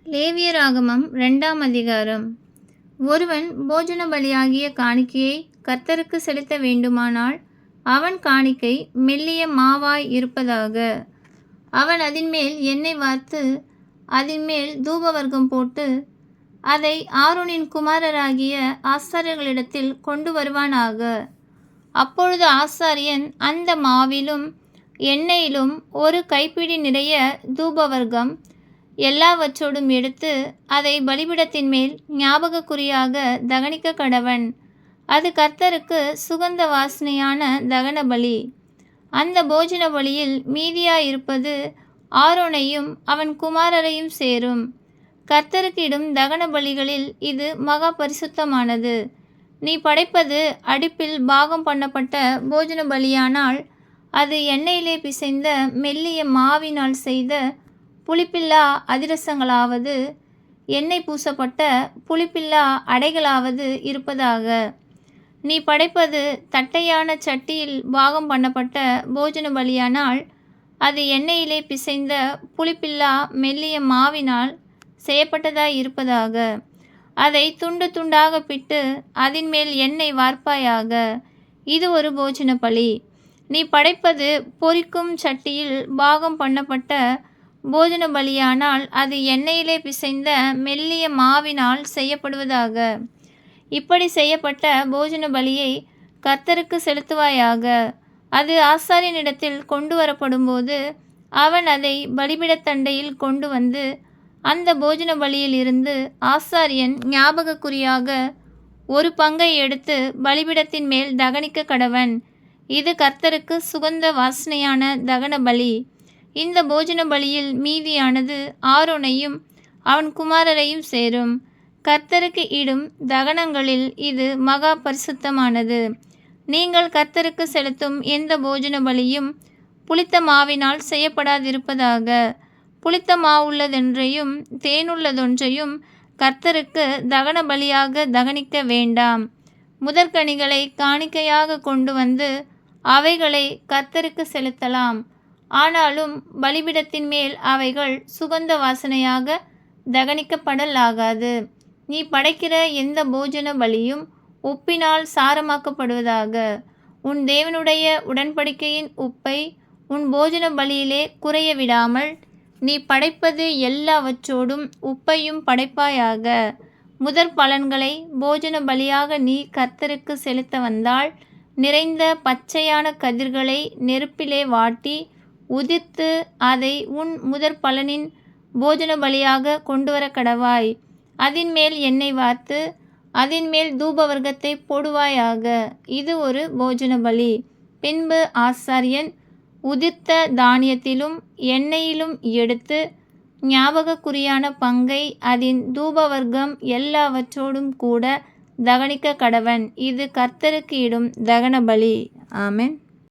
லேவியராகமம் 2ஆம் அதிகாரம். ஒருவன் போஜன பலியாகிய காணிக்கையை கர்த்தருக்கு செலுத்த வேண்டுமானால் அவன் காணிக்கை மெல்லிய மாவாய் இருப்பதாக. அவன் அதின்மேல் எண்ணெய் வார்த்து அதின்மேல் தூபவர்க்கம் போட்டு அதை ஆரோனின் குமாரராகிய ஆசாரியர்களிடத்தில் கொண்டு வருவானாக. அப்பொழுது ஆசாரியன் அந்த மாவிலும் எண்ணெயிலும் ஒரு கைப்பிடி நிறைய தூபவர்க்கம் எல்லாவற்றோடும் எடுத்து அதை பலிபீடத்தின் மேல் ஞாபக குறியாக தகனிக்க கடவன். அது கர்த்தருக்கு சுகந்த வாசனையான தகன பலி. அந்த போஜன பலியில் மீதியாயிருப்பது ஆரோனையும் அவன் குமாரரையும் சேரும். கர்த்தருக்கு இடும் தகன பலிகளில் இது மகா பரிசுத்தமானது. நீ படைப்பது அடுப்பில் பாகம் பண்ணப்பட்ட போஜன பலியானால் அது எண்ணெயிலே பிசைந்த மெல்லிய மாவினால் செய்த புளிப்பில்லா அதிரசங்களாவது எண்ணெய் பூசப்பட்ட புளிப்பில்லா அடைகளாவது இருப்பதாக. நீ படைப்பது தட்டையான சட்டியில் பாகம் பண்ணப்பட்ட போஜன பலியானால் அது எண்ணெயிலே பிசைந்த புளிப்பில்லா மெல்லிய மாவினால் செய்யப்பட்டதாய் இருப்பதாக. அதை துண்டு துண்டாக பிட்டு அதின்மேல் எண்ணெய் வார்ப்பாயாக. இது ஒரு போஜன பலி. நீ படைப்பது பொரிக்கும் சட்டியில் பாகம் பண்ணப்பட்ட போஜன பலியானால் அது எண்ணெயிலே பிசைந்த மெல்லிய மாவினால் செய்யப்படுவதாக. இப்படி செய்யப்பட்ட போஜன பலியை கர்த்தருக்கு செலுத்துவாயாக. அது ஆசாரியனிடத்தில் கொண்டு வரப்படும்போது அவன் அதை பலிபீடத்தண்டையில் கொண்டு வந்து அந்த போஜன பலியில் இருந்து ஆசாரியன் ஞாபக குறியாக ஒரு பங்கை எடுத்து பலிபீடத்தின் மேல் தகனிக்க கடவன். இது கர்த்தருக்கு சுகந்த வாசனையான தகன பலி. இந்த போஜன பலியில் மீதியானது ஆரோனையும் அவன் குமாரரையும் சேரும். கர்த்தருக்கு இடும் தகனங்களில் இது மகா பரிசுத்தமானது. நீங்கள் கர்த்தருக்கு செலுத்தும் எந்த போஜன பலியும் புளித்த மாவினால் செய்யப்படாதிருப்பதாக. புளித்த மாவுள்ளதொன்றையும் தேனுள்ளதொன்றையும் கர்த்தருக்கு தகன பலியாக தகனிக்க வேண்டாம். முதற்கனிகளை காணிக்கையாக கொண்டு வந்து அவைகளை கர்த்தருக்கு செலுத்தலாம். ஆனாலும் பலிபீடத்தின் மேல் அவைகள் சுகந்த வாசனையாக தகனிக்கப்படலாகாது. நீ படைக்கிற எந்த போஜன பலியும் உப்பினால் சாரமாக்கப்படுவதாக. உன் தேவனுடைய உடன்படிக்கையின் உப்பை உன் போஜன பலியிலே குறைய விடாமல் நீ படைப்பது எல்லாவற்றோடும் உப்பையும் படைப்பாயாக. முதற் பலன்களை போஜன பலியாக நீ கர்த்தருக்கு செலுத்த வந்தால் நிறைந்த பச்சையான கதிர்களை நெருப்பிலே வாட்டி உதிர்த்து அதை உன் முதற் பலனின் போஜன பலியாக கொண்டு வர கடவாய். அதின்மேல் எண்ணெய் வார்த்து அதின்மேல் தூபவர்க்கத்தை போடுவாயாக. இது ஒரு போஜன பலி. பின்பு ஆசாரியன் உதிர்த்த தானியத்திலும் எண்ணெயிலும் எடுத்து ஞாபக குறியான பங்கை அதின் தூபவர்க்கம் எல்லாவற்றோடும் கூட தகனிக்க கடவன். இது கர்த்தருக்கு இடும் தகன பலி. ஆமென்.